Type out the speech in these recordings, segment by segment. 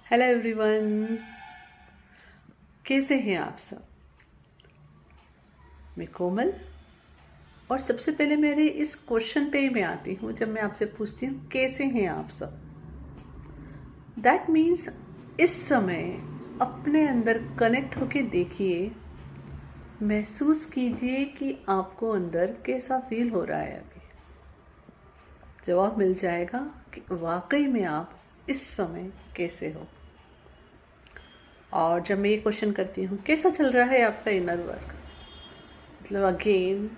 Hello everyone, कैसे हैं आप सब। मैं कोमल। और सबसे पहले मेरे इस क्वेश्चन पे ही मैं आती हूँ जब मैं आपसे पूछती हूँ कैसे हैं आप सब। दैट मीन्स इस समय अपने अंदर कनेक्ट होके देखिए, महसूस कीजिए कि आपको अंदर कैसा फील हो रहा है। अभी जवाब मिल जाएगा कि वाकई में आप इस समय कैसे हो। और जब मैं ये क्वेश्चन करती हूँ कैसा चल रहा है आपका इनर वर्क, मतलब अगेन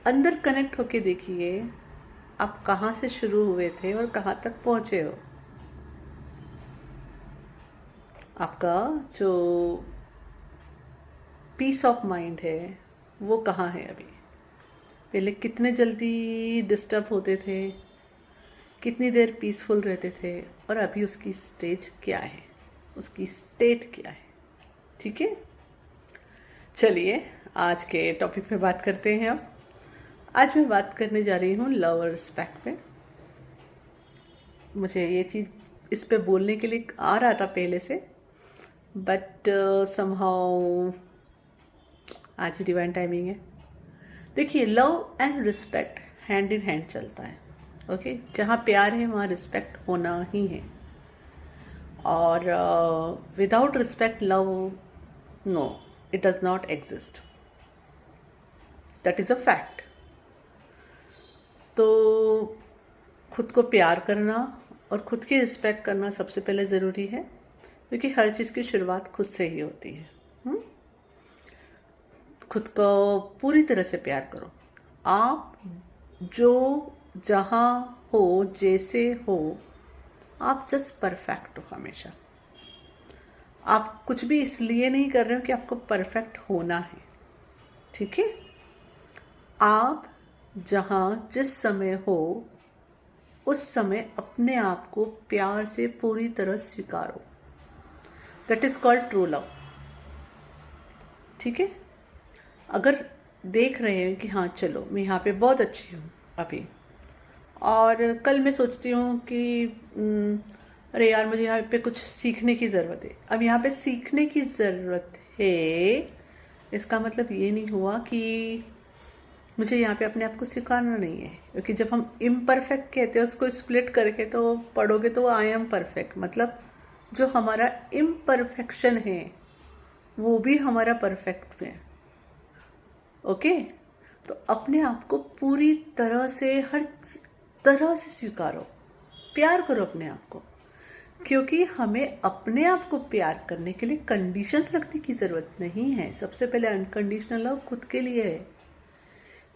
अंदर कनेक्ट होके देखिए आप कहाँ से शुरू हुए थे और कहाँ तक पहुँचे हो। आपका जो पीस ऑफ माइंड है वो कहाँ है अभी। पहले कितने जल्दी डिस्टर्ब होते थे, कितनी देर पीसफुल रहते थे, और अभी उसकी स्टेज क्या है, उसकी स्टेट क्या है। ठीक है, चलिए आज के टॉपिक पे बात करते हैं। अब आज मैं बात करने जा रही हूँ लव और रिस्पेक्ट पे। मुझे ये चीज़ इस पे बोलने के लिए आ रहा था पहले से, बट समहाउ आज डिवाइन टाइमिंग है। देखिए, love and respect hand in hand चलता है। ओके, जहाँ प्यार है वहाँ रिस्पेक्ट होना ही है, और without respect love, no, it does not exist. That is a fact. तो खुद को प्यार करना और खुद की रिस्पेक्ट करना सबसे पहले ज़रूरी है, क्योंकि हर चीज़ की शुरुआत खुद से ही होती है। खुद को पूरी तरह से प्यार करो। आप जो जहाँ हो, जैसे हो, आप जस्ट परफेक्ट हो हमेशा। आप कुछ भी इसलिए नहीं कर रहे हो कि आपको परफेक्ट होना है। ठीक है, आप जहाँ जिस समय हो उस समय अपने आप को प्यार से पूरी तरह स्वीकारो। That is called true love. ठीक है, अगर देख रहे हैं कि हाँ चलो मैं यहाँ पे बहुत अच्छी हूँ अभी, और कल मैं सोचती हूँ कि अरे यार मुझे यहाँ पे कुछ सीखने की ज़रूरत है। अब यहाँ पे सीखने की ज़रूरत है, इसका मतलब ये नहीं हुआ कि मुझे यहाँ पे अपने आप को सिखाना नहीं है। क्योंकि जब हम इम्परफेक्ट कहते हैं उसको स्प्लिट करके तो पढ़ोगे तो आई एम परफेक्ट, मतलब जो हमारा इम्परफेक्शन है वो भी हमारा परफेक्ट है। ओके, तो अपने आप को पूरी तरह से हर तरह से स्वीकारो, प्यार करो अपने आप को। क्योंकि हमें अपने आप को प्यार करने के लिए कंडीशंस रखने की ज़रूरत नहीं है। सबसे पहले अनकंडीशनल लव खुद के लिए है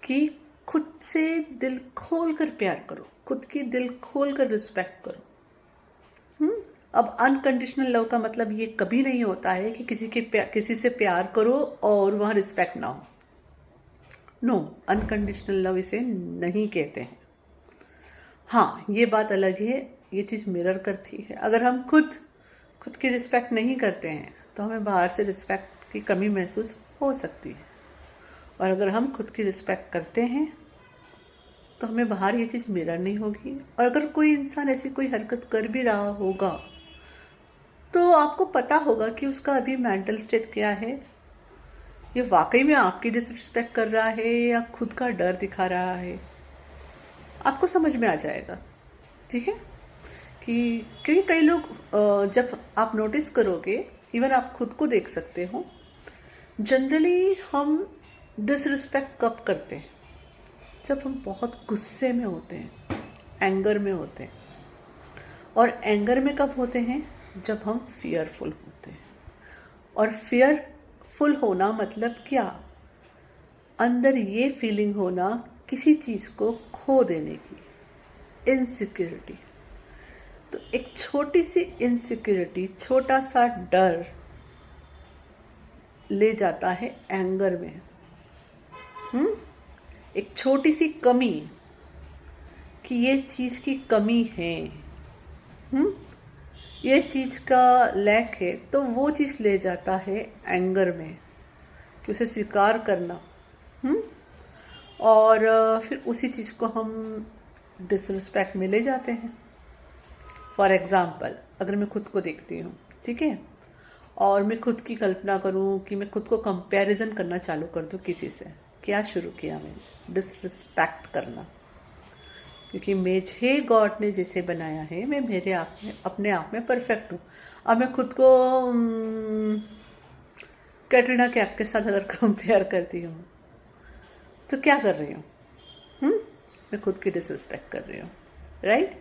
कि खुद से दिल खोल कर प्यार करो, खुद की दिल खोल कर रिस्पेक्ट करो। अब अनकंडीशनल लव का मतलब ये कभी नहीं होता है कि किसी से प्यार करो और वहाँ रिस्पेक्ट ना हो। नो, अनकंडीशनल लव इसे नहीं कहते हैं। हाँ, ये बात अलग है, ये चीज़ मिरर करती है। अगर हम खुद की रिस्पेक्ट नहीं करते हैं तो हमें बाहर से रिस्पेक्ट की कमी महसूस हो सकती है, और अगर हम खुद की रिस्पेक्ट करते हैं तो हमें बाहर ये चीज़ मिरर नहीं होगी। और अगर कोई इंसान ऐसी कोई हरकत कर भी रहा होगा तो आपको पता होगा कि उसका अभी मेंटल स्टेट क्या है। ये वाकई में आपकी डिसरिस्पेक्ट कर रहा है या खुद का डर दिखा रहा है, आपको समझ में आ जाएगा। ठीक है, कि क्योंकि कई लोग जब आप नोटिस करोगे, इवन आप खुद को देख सकते हो, जनरली हम डिसरिस्पेक्ट कब करते हैं? जब हम बहुत गुस्से में होते हैं, एंगर में होते हैं। और एंगर में कब होते हैं? जब हम फियरफुल होते हैं। और फियरफुल होना मतलब क्या? अंदर ये फीलिंग होना किसी चीज़ को खो देने की, इनसिक्योरिटी। तो एक छोटी सी इनसिक्योरिटी, छोटा सा डर ले जाता है एंगर में। एक छोटी सी कमी कि ये चीज़ की कमी है, ये चीज़ का लैक है, तो वो चीज़ ले जाता है एंगर में, कि उसे स्वीकार करना। और फिर उसी चीज़ को हम डिसरिस्पेक्ट में ले जाते हैं। फॉर एग्ज़ाम्पल, अगर मैं खुद को देखती हूँ, ठीक है, और मैं खुद की कल्पना करूँ कि मैं खुद को कंपैरिजन करना चालू कर दूँ किसी से, क्या शुरू किया मैंने? डिसरिस्पेक्ट करना। क्योंकि मुझे गॉड ने जैसे बनाया है, मैं मेरे आप में, अपने आप में परफेक्ट हूँ। अब मैं खुद को कैटरीना कैफ के साथ अगर कंपेयर करती हूँ तो क्या कर रही हूँ? मैं खुद की डिसरिस्पेक्ट कर रही हूँ, राइट?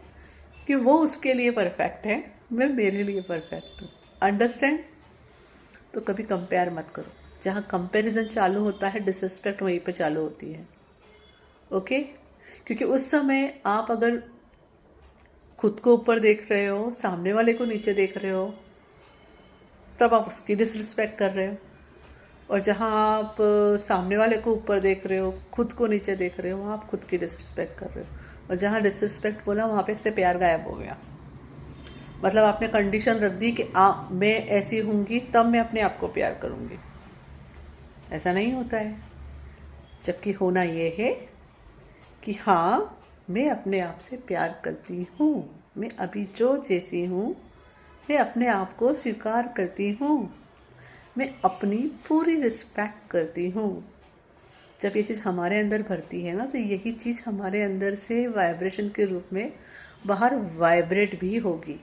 कि वो उसके लिए परफेक्ट है, मैं मेरे लिए परफेक्ट हूँ। अंडरस्टैंड? तो कभी कंपेयर मत करो। जहाँ कंपैरिजन चालू होता है, डिसरिस्पेक्ट वहीं पे चालू होती है। ओके? क्योंकि उस समय आप अगर खुद को ऊपर देख रहे हो, सामने वाले को नीचे देख रहे हो, तब आप उसकी डिसरिस्पेक्ट कर रहे हो। और जहाँ आप सामने वाले को ऊपर देख रहे हो, खुद को नीचे देख रहे हो, वहाँ आप खुद की डिसरिस्पेक्ट कर रहे हो। और जहाँ डिसरिस्पेक्ट बोला, वहाँ पे से प्यार गायब हो गया। मतलब आपने कंडीशन रख दी कि मैं ऐसी होंगी तब मैं अपने आप को प्यार करूँगी। ऐसा नहीं होता है। जबकि होना ये है कि हाँ, मैं अपने आप से प्यार करती हूँ, मैं अभी जो जैसी हूँ, मैं अपने आप को स्वीकार करती हूँ, मैं अपनी पूरी रिस्पेक्ट करती हूँ। जब ये चीज़ हमारे अंदर भरती है ना, तो यही चीज़ हमारे अंदर से वाइब्रेशन के रूप में बाहर वाइब्रेट भी होगी।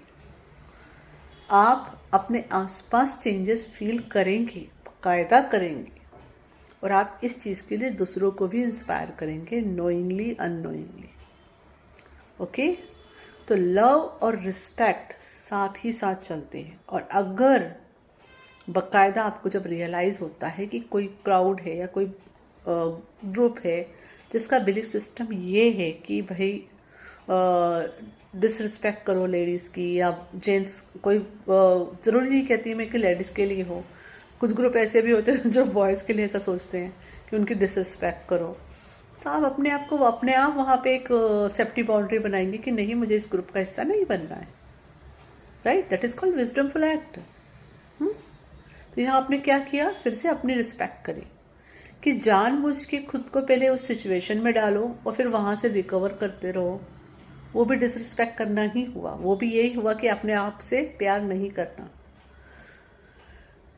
आप अपने आसपास चेंजेस फील करेंगे, बाकायदा करेंगे, और आप इस चीज़ के लिए दूसरों को भी इंस्पायर करेंगे, नोइंगली अननोइंगली। ओके? तो लव और रिस्पेक्ट साथ ही साथ चलते हैं। और अगर बाकायदा आपको जब रियलाइज़ होता है कि कोई क्राउड है या कोई ग्रुप है जिसका बिलीफ सिस्टम ये है कि भाई डिसरिस्पेक्ट करो लेडीज़ की या जेंट्स, कोई ज़रूरी नहीं कहती मैं कि लेडीज़ के लिए हो, कुछ ग्रुप ऐसे भी होते हैं जो बॉयज़ के लिए ऐसा सोचते हैं कि उनकी डिसरिस्पेक्ट करो, तो आप अपने आप वहाँ पे एक सेफ्टी बाउंड्री बनाएंगे कि नहीं, मुझे इस ग्रुप का हिस्सा नहीं बनना है। Right? That is called wisdomful act. तो यहाँ आपने क्या किया? फिर से अपनी रिस्पेक्ट करी कि जानबूझ के खुद को पहले उस सिचुएशन में डालो और फिर वहाँ से रिकवर करते रहो। वो भी डिसरिस्पेक्ट करना ही हुआ, वो भी यही हुआ कि अपने आप से प्यार नहीं करना।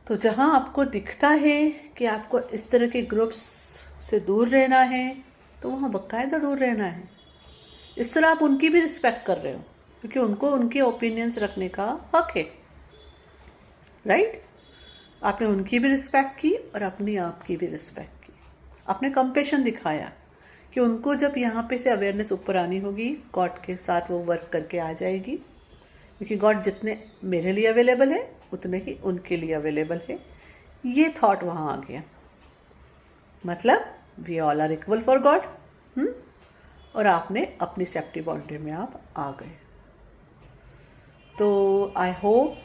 तो जहाँ आपको दिखता है कि आपको इस तरह के ग्रुप्स से दूर रहना है, तो वहाँ बाकायदा दूर रहना है। इस तरह आप उनकी भी रिस्पेक्ट कर रहे हो, क्योंकि उनको उनके ओपिनियंस रखने का हक है। राइट? आपने उनकी भी रिस्पेक्ट की और अपनी आप की भी रिस्पेक्ट की। आपने कंपेशन दिखाया कि उनको जब यहाँ पे से अवेयरनेस ऊपर आनी होगी, गॉड के साथ वो वर्क करके आ जाएगी, क्योंकि गॉड जितने मेरे लिए अवेलेबल है उतने ही उनके लिए अवेलेबल है। ये थॉट वहाँ आ गया। मतलब we all are equal for God. और आपने अपनी सेफ्टी बाउंड्री में आप आ गए। तो आई होप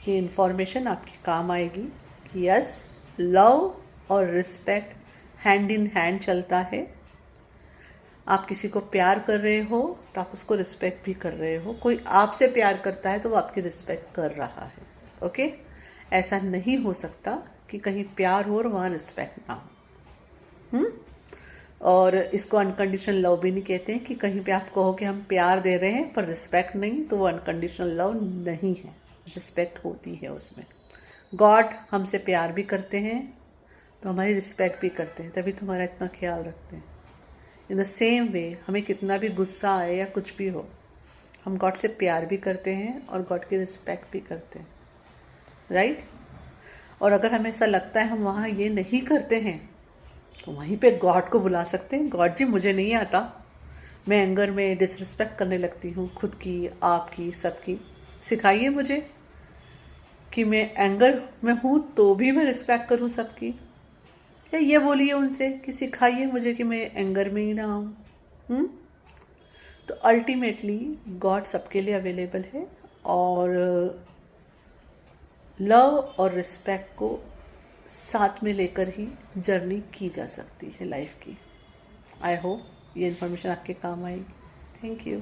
ये इन्फॉर्मेशन आपके काम आएगी कि यस, लव और रिस्पेक्ट हैंड इन हैंड चलता है। आप किसी को प्यार कर रहे हो तो आप उसको रिस्पेक्ट भी कर रहे हो। कोई आपसे प्यार करता है तो वो आपकी रिस्पेक्ट कर रहा है। ओके? ऐसा नहीं हो सकता कि कहीं प्यार हो और वहाँ रिस्पेक्ट ना हो। और इसको अनकंडीशनल लव भी नहीं कहते हैं कि कहीं पे आप कहो कि हम प्यार दे रहे हैं पर रिस्पेक्ट नहीं, तो वो अनकंडीशनल लव नहीं है। रिस्पेक्ट होती है उसमें। गॉड हमसे प्यार भी करते हैं तो हमारी रिस्पेक्ट भी करते हैं, तभी तुम्हारा इतना ख्याल रखते हैं। इन द सेम वे, हमें कितना भी गुस्सा आए या कुछ भी हो, हम गॉड से प्यार भी करते हैं और गॉड की रिस्पेक्ट भी करते हैं। राइट? और अगर हमें ऐसा लगता है हम वहाँ ये नहीं करते हैं, तो वहीं पे गॉड को बुला सकते हैं। गॉड जी, मुझे नहीं आता, मैं एंगर में डिसरिस्पेक्ट करने लगती हूँ, खुद की, आपकी, सबकी। सिखाइए मुझे कि मैं एंगर में हूँ तो भी मैं रिस्पेक्ट करूँ सबकी। या ये बोलिए उनसे कि सिखाइए मुझे कि मैं एंगर में ही ना आऊँ। तो अल्टीमेटली गॉड सबके लिए अवेलेबल है, और लव और रिस्पेक्ट को साथ में लेकर ही जर्नी की जा सकती है लाइफ की। आई होप ये इन्फॉर्मेशन आपके काम आएगी। Thank you.